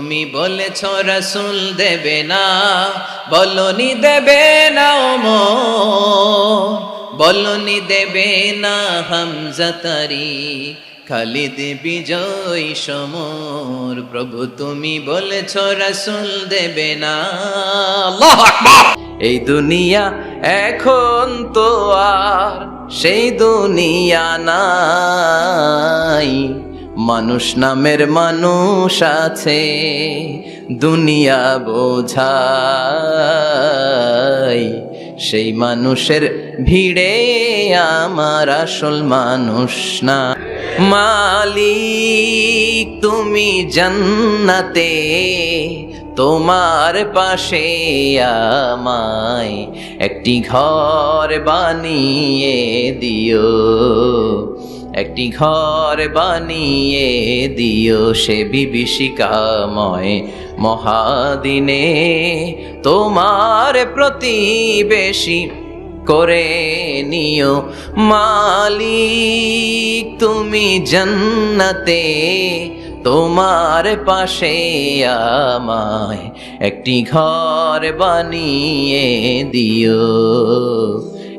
তুমি বলেছ রাসূল দেবে না, বলনি দেবে না ওমর, বলনি দেবে না হামজা তারিক, খালিদ বিজয় সমর। প্রভু তুমি বলেছ রাসূল দেবে না। আল্লাহু আকবার। এই দুনিয়া এখন তো আর সেই দুনিয়া নাই, মানুষ নামের মানুষ আছে, দুনিয়া বোঝাই। সেই মানুষের ভিড়ে আমার আসল মানুষ না। মালিক তুমি জান্নাতে, তোমার পাশে আমায় একটি ঘর বানিয়ে দিও, একটি ঘর বানিয়ে দিও সে বিভীষিকাময় মহাদিনে, তোমার প্রতিবেশী করে নিও। মালিক তুমি জান্নাতে, তোমার পাশে আমায় একটি ঘর বানিয়ে দিও,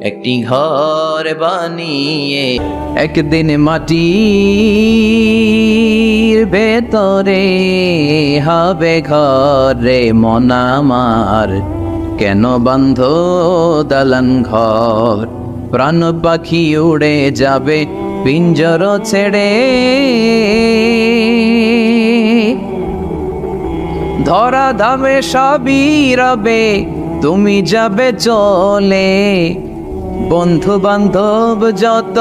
একটি ঘর বানিয়ে। একদিন মাটির ভেতরে হবে ঘরে মন আমার, কেন বান্ধ দালান ঘর, প্রাণ পাখি উড়ে যাবে পিঞ্জর ছেড়ে, ধরা ধামে সবই রবে তুমি যাবে চলে, বন্ধু বান্ধব যত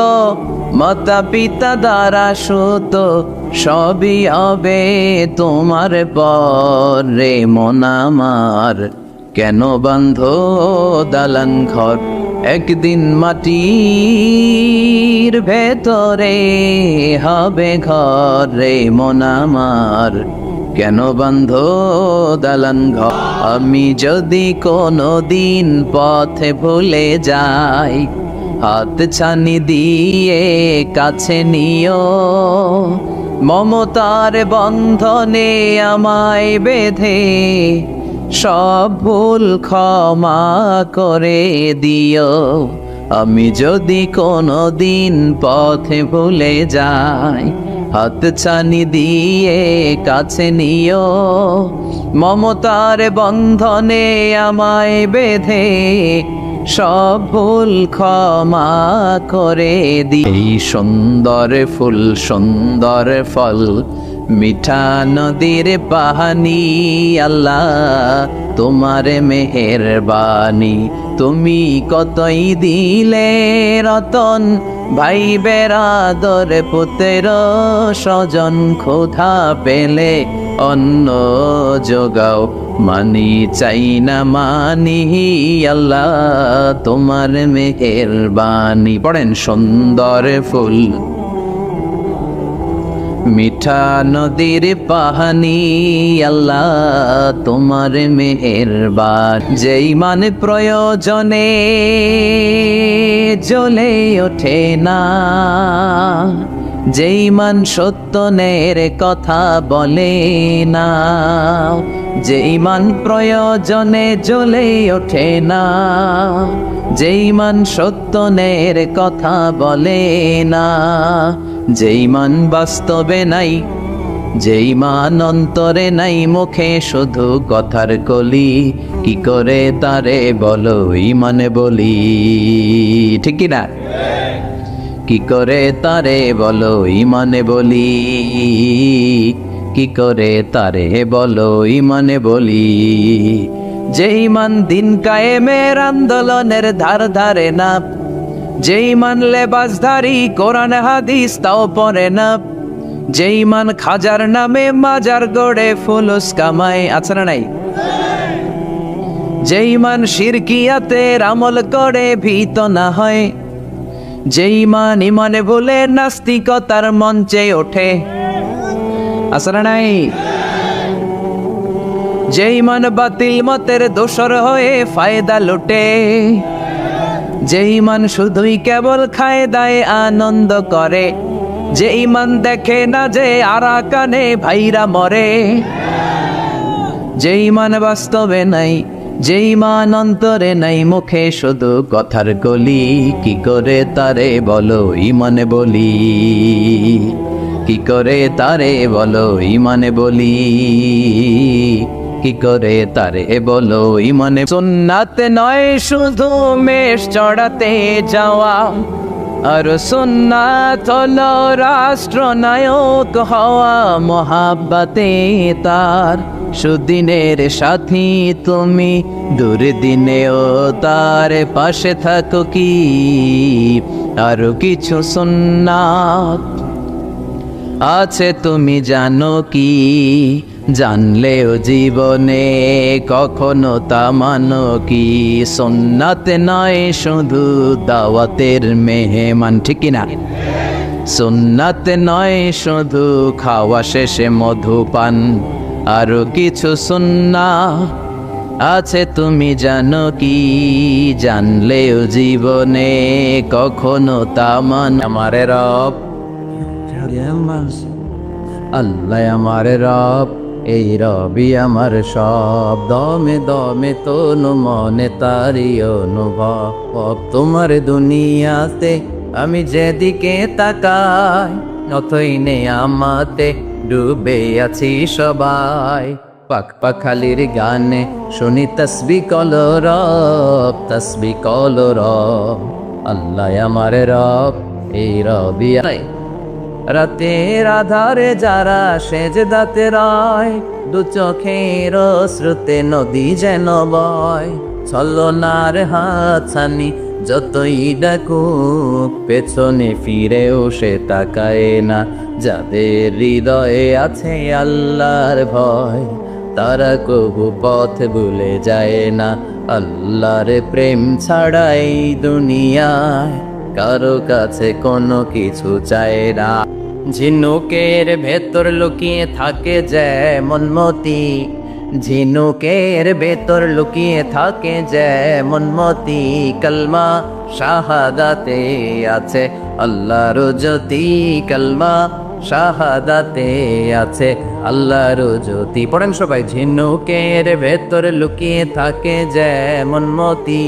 মাতা পিতা দ্বারা সুত সবই হবে তোমার পরে মন আমার, কেন বান্ধ দালান ঘর। একদিন মাটির ভেতরে হবে ঘরে মন আমার, কেন বান্ধ দালান ঘর। আমি যদি কোনো দিন পথে ভুলে যাই, হাত ছানি দিয়ে কাছে নিও, মমতার বন্ধনে আমায় বেঁধে সব ভুল ক্ষমা করে দিও। আমি যদি কোনো দিন পথে ভুলে যাই, হাত ছানি দিয়ে কাছে নিও, মমতার বন্ধনে আমায় বেঁধে সব ভুল ক্ষমা করে দিও। এই সুন্দর ফুল সুন্দর ফল, মিঠা নদীর পাহানি, আল্লাহ তোমার মেহেরবানি। তুমি কতই দিলে রতন, ভাই বেরাদর পুত্র স্বজন, ক্ষুধা পেলে অন্ন যোগাও, মানি চাই না মানি, আল্লাহ তোমার মেহেরবানি। পড়েন সুন্দর ফুল মিঠা নদীর পাহানি, আল্লাহ তোমার মেহেরবান। যেই মান প্রয়োজনে জ্বলে ওঠে না, যেই মান সত্যনের কথা বলে না, যেই মান প্রয়োজনে জ্বলে ওঠে না, যেই মান সত্যনের কথা বলে না, যেই মান বাস্তবে নাই, যেই মান অন্তরে নাই, মুখে শুধু কথার কলি, কি করে তারে বলো ইমানে বলি, ঠিক কি না? কি করে তারে বলো ইমানে বলি, কি করে তারে বলো ইমানে বলি। যেই মান দিন কায়েমের আন্দোলনের ধার ধারে না, যেই মান লেবাসধারী কোরআন হাদিস তাও পড়ে না, যেই মান খাজার নামে মাজার গড়ে ফুলুস কামায়, আছে না নাই? যেই মান শিরকিয়াতের আমল করে ভীত না হয়, যেই মান ইমানে ভুলে নাস্তিকতার মঞ্চে ওঠে, আছে না নাই? যেই মান বাতিল মতের দোসর হয়ে ফায়দা লুটে, যেই মান শুধুই কেবল খায় দায় আনন্দ করে, যে ইমান দেখে না যে আরাকানে ভাইরা মরে, যেই মান বাস্তবে নাই, যেই মান অন্তরে নাই, মুখে শুধু কথার গলি, কি করে তারে বলো ইমানে বলি, কি করে তারে বলো ইমানে বলি, কি করে তারে বলো ইমানে। সুন্নাত নয় শুধু মেষ চড়াতে যাওয়া, আর সুন্নাত হলো রাষ্ট্রনায়ক হওয়া, মহাব্বতে তার সুদিনের সাথী তুমি, দুর্দিনেও তার পাশে থাকো কি। আরো কিছু সুন্নাত আছে তুমি জানো কি, জানলেও জীবনে কখনো তা মানো কি। সুন্নাত নয় শুধু দাওয়াতের মেহমান, ঠিক কিনা? সুন্নাত নয় শুধু খাওয়া শেষে মধুপান, আরো কিছু সুন্নাত আছে তুমি জানো কি, জানলেও জীবনে কখনো তা মান। আমার রব আল্লাহ আমার রব, এই রবি আমার সব, দমে দমে তনু মনে তারি অনুভব। তোমার দুনিয়াতে আমি যেদিকে তাকাই, অথই নে আমাতে ডুবে আছি সবাই। পাক পাখালির গানে শুনি তসবি কল রব, তসবি কল রব। আল্লাহ আমার রব, এই রবি। রাতের আধারে যারা সেজদাতে রয়, দু চোখের শ্রুতে নদী যেন বয়। ছলনার হাতছানি যতই ডাকুক, পেছনে ফিরেও সে তাকায় না। যাদের হৃদয়ে আছে আল্লাহর ভয়, তারা কবু পথ ভুলে যায় না। আল্লাহর প্রেম ছাড়াই দুনিয়ায় কারো কাছে কোনো কিছু চায় না। ঝিনুকের ভেতর লুকিয়ে থাকে যেমন মতি, ঝিনুকের ভেতর লুকিয়ে থাকে যেমন মতি। কলমা শাহাদাতে আছে আল্লাহর জ্যোতি, কলমা শাহাদাতে আছে আল্লাহর জ্যোতি। পড়েন সবাই। ঝিনুকের ভেতর লুকিয়ে থাকে যেমন মতি,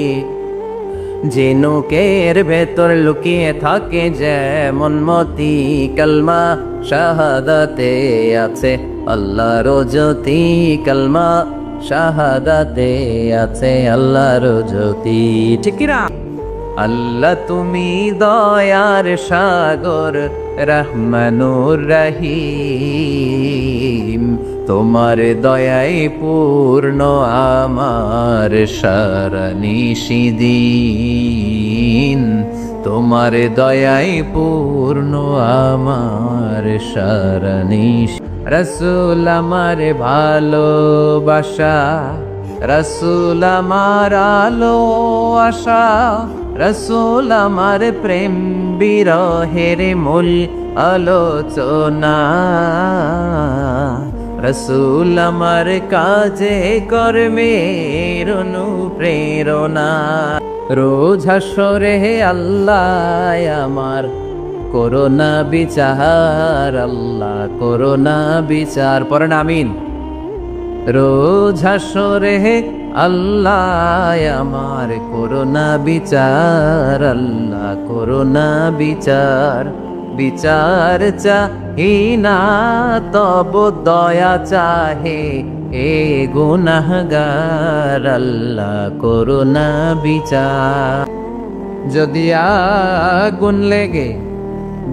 ঝিনুকের ভেতর লুকিয়ে থাকে যেমন মতি। কলমা শাহাদাতে আছে আল্লাহর জ্যোতি, কলমা শাহাদাতে আছে আল্লাহর জ্যোতি, ঠিক কিনা? আল্লাহ তুমি দয়ার সাগর, রহমানুর রহিম। তোমার দয়াই পূর্ণ আমার সারা নিশিদিন, তোমার দয়াই পূর্ণ আমার সারা নিশি। রসুল আমার ভালোবাসা, রসুল আমার আলো আশা, রসুল আমার প্রেম বিরহের মূল আলোচনা। রসুল আমার কাজে কর্মের অনুপ্রেরণা। রোজ হাসরে আল্লাহ আমার করোনা বিচার, আল্লাহ করোনা বিচার। পড়েন আমিন। রোজ হাসরে আল্লাহ আমার করোনা বিচার, আল্লাহ করোনা বিচার। বিচার চাহি না তব দয়া চাহে এ গুনাহগার, আল্লাহ করোনা বিচার। যদি আগুন লেগে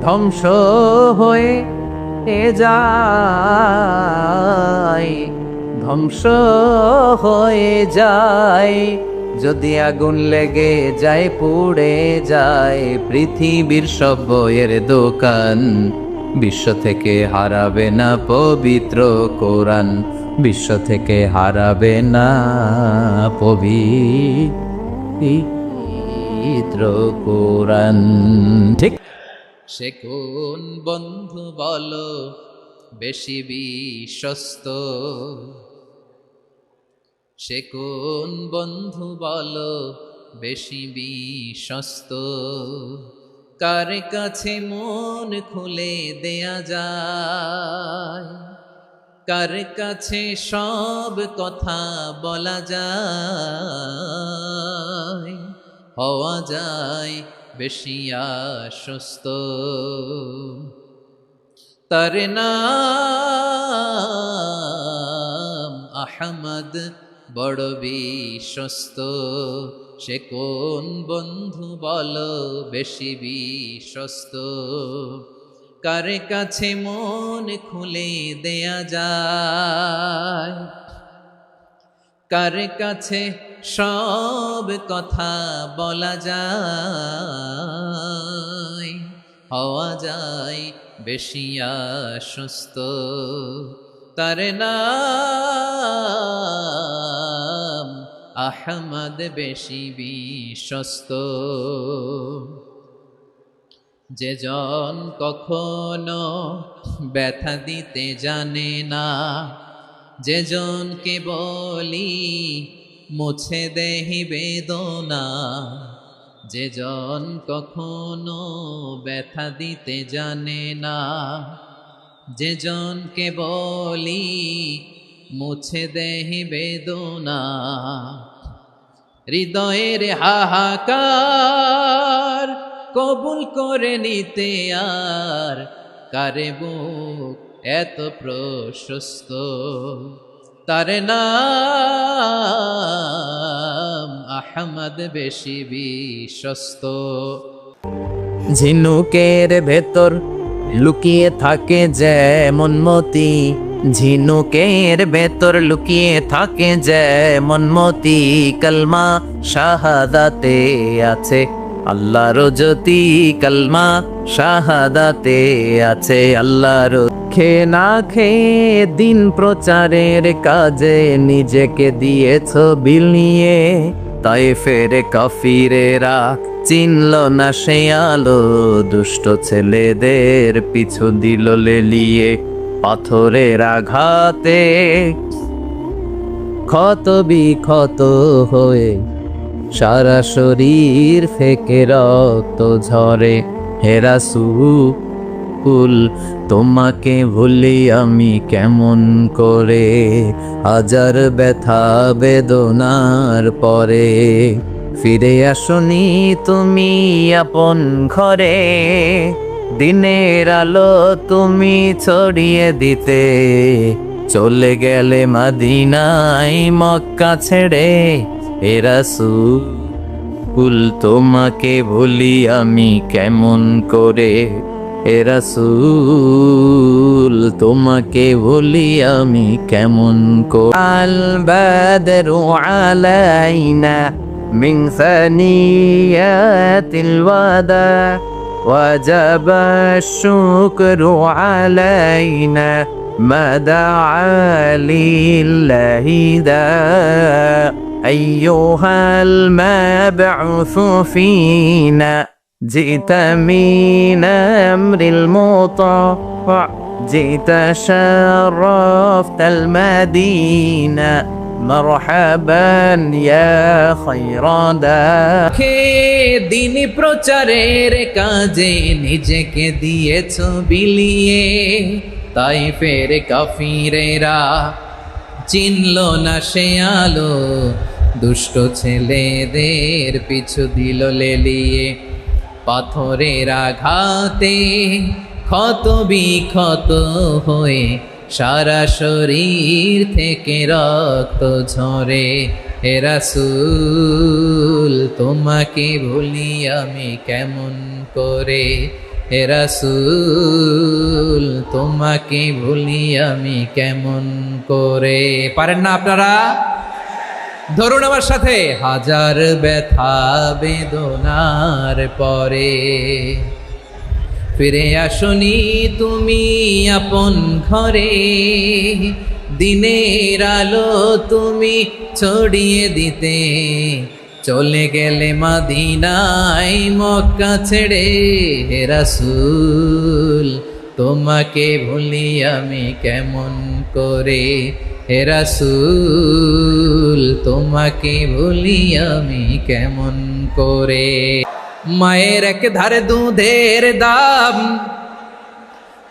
ধ্বংস হয়ে যায়, ধ্বংস হয়ে যায়, যদি আগুন লেগে যায় পুড়ে যায় পৃথিবীর সব বইয়ের দোকান, বিশ্ব থেকে হারাবে না পবিত্র কোরআন, বিশ্ব থেকে হারাবে না পবিত্র কোরআন, ঠিক? সে কোন বন্ধু বলো বেশি বিশ্বস্ত, সে কোন বন্ধু বলো বেশি বিশ্বস্ত, কার কাছে মন খুলে দেয়া যায়, কার কাছে সব কথা বলা যায়, হওয়া যায় বেশি আশ্বস্ত। তার নাম আহমদ, বড় বিশ্বস্ত। সে কোন বন্ধু বলো বেশি বিশ্বস্ত? কার কাছে মন খুলে দেয়া যায়, কার কাছে সব কথা বলা যায়, হওয়া যায় বেশি আশ্বস্ত। তার নাম আহমদ, বেশি বিশ্বস্ত। যে জন কখনো ব্যথা দিতে জানে না, যে জনকে বলি মুছে দেহি বেদনা, যে জন কখনো ব্যথা দিতে জানে না, যে জনকে বলি মুছে দেহি বেদনা, হৃদয়ের হাহাকার কবুল করে নিতে আর কারে বুক এত প্রশস্ত। তার নাম আহমদ, বেশি বিশ্বস্ত। ঝিনুকের ভেতর লুকিয়ে থাকে যেমন মতি, ঝিনুকের ভেতর লুকিয়ে থাকে যেমন মতি, কালমা শাহাদাতে আছে আল্লাহর জ্যোতি, কালমা শাহাদাতে আছে আল্লাহর। খেয়ে না খেয়ে দিন প্রচারের কাজে নিজেকে দিয়েছ বিলিয়ে, তায়েফের কাফিরেরা চিনল না সে আলো, দুষ্ট ছেলেদের পিছু দিল লেলিয়ে। পাথরের আঘাতে ক্ষত বিক্ষত হয়ে সারা শরীর থেকে রক্ত ঝরে। হে রাসূল, তোমাকে ভুলি আমি কেমন করে, হাজার ব্যথা বেদনার পরে। ফিরে আসনি তুমি আপন ঘরে, দিনের আলো তুমি ছড়িয়ে দিতে, চলে গেলে মদিনায় মক্কা ছেড়ে। হে রাসূল, তোমাকে ভুলি আমি কেমন করে, হে রাসূল, তোমাকে ভুলি আমি কেমন করে। আল বাদরু আলাইনা মিন সানিয়াতিল ওয়াদা, وجب الشكر علينا ما دعا لله دا. أيها المبعوث فينا جئت من أمر المطاع، جئت شرفت المدينة মারহাবান ইয়া খায়রাদা। দিন প্রচারের কাজে নিজেকে দিয়েছ বিলিয়ে, তায়েফের কাফিরেরা চিনল না সে আলো, দুষ্ট ছেলেদের পিছু দিল লেলিয়ে। পাথরের আঘাতে ক্ষত বিক্ষত হয়ে সারা শরীর থেকে রক্ত ঝরে। হে রাসূল, তোমাকে ভুলি আমি কেমন করে, হে রাসূল, তোমাকে ভুলি আমি কেমন করে। পারেন না আপনারা? ধরুন আমার সাথে। হাজার ব্যথা বেদনার পরে ফিরে আসনি তুমি আপন ঘরে, দিনের আলো তুমি ছড়িয়ে দিতে, চলে গেলে মদিনায় মক্কা ছেড়ে। হে রাসূল, তোমাকে ভুলি আমি কেমন করে, হে রাসূল, তোমাকে ভুলি আমি কেমন করে। মায়ের এক ধারে দুধের দাম,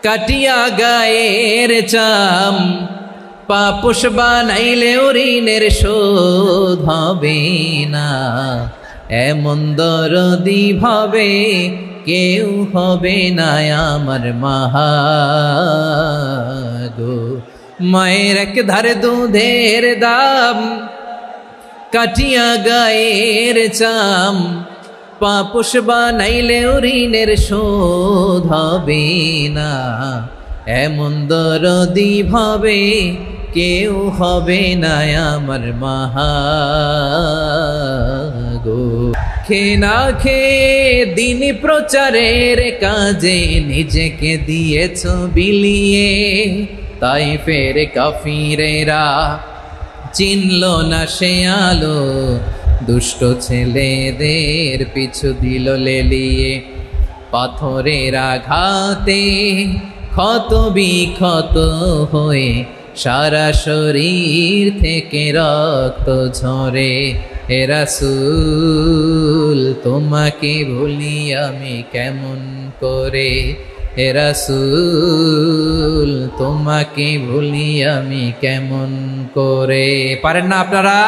কাটিয়া গায়ের চাম, পাপোশ বানাইলেও ঋণের শোধ হবে না, এমন দরদি ভাবে কেউ হবে না আমার মাহাগো। মায়ের এক ধারে দুধের দাম, কাটিয়া গায়ের চাম, পাপোশ বানাইলেও ঋণের শোধ হবে না, এমন দরদি ভাবে কেউ হবে না আমার মাহাগো। খে না খেয়ে দিন প্রচারের কাজে নিজেকে দিয়েছ বিলিয়ে, তাই ফের কাফিরেরা চিনল না সে আলো, দুষ্ট ছেলেদের পিছু দিল লেলিয়ে। পাথরের আঘাতে ক্ষত বিক্ষত হয়ে সারা শরীর থেকে রক্ত ঝরে। হে রাসূল তোমাকে ভুলি আমি কেমন করে, হে রাসূল তোমাকে ভুলি আমি কেমন করে। পারেন না আপনারা?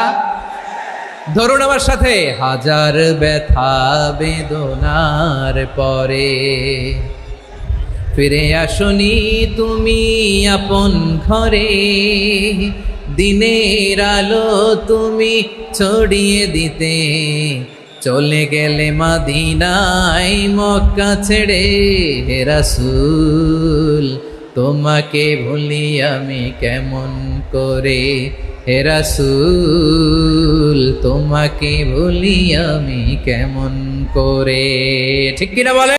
ধরুন আমার সাথে। হাজার ব্যথা বেদনার পরে ফিরে আসনি তুমি আপন ঘরে, দিনের আলো তুমি ছড়িয়ে দিতে, চলে গেলে মদিনায় মক্কা ছেড়ে। হে রাসূল তোমাকে ভুলি আমি কেমন করে, হে রাসূল তোমাকে ভুলি আমি কেমন করে। ঠিক কিনা বলে?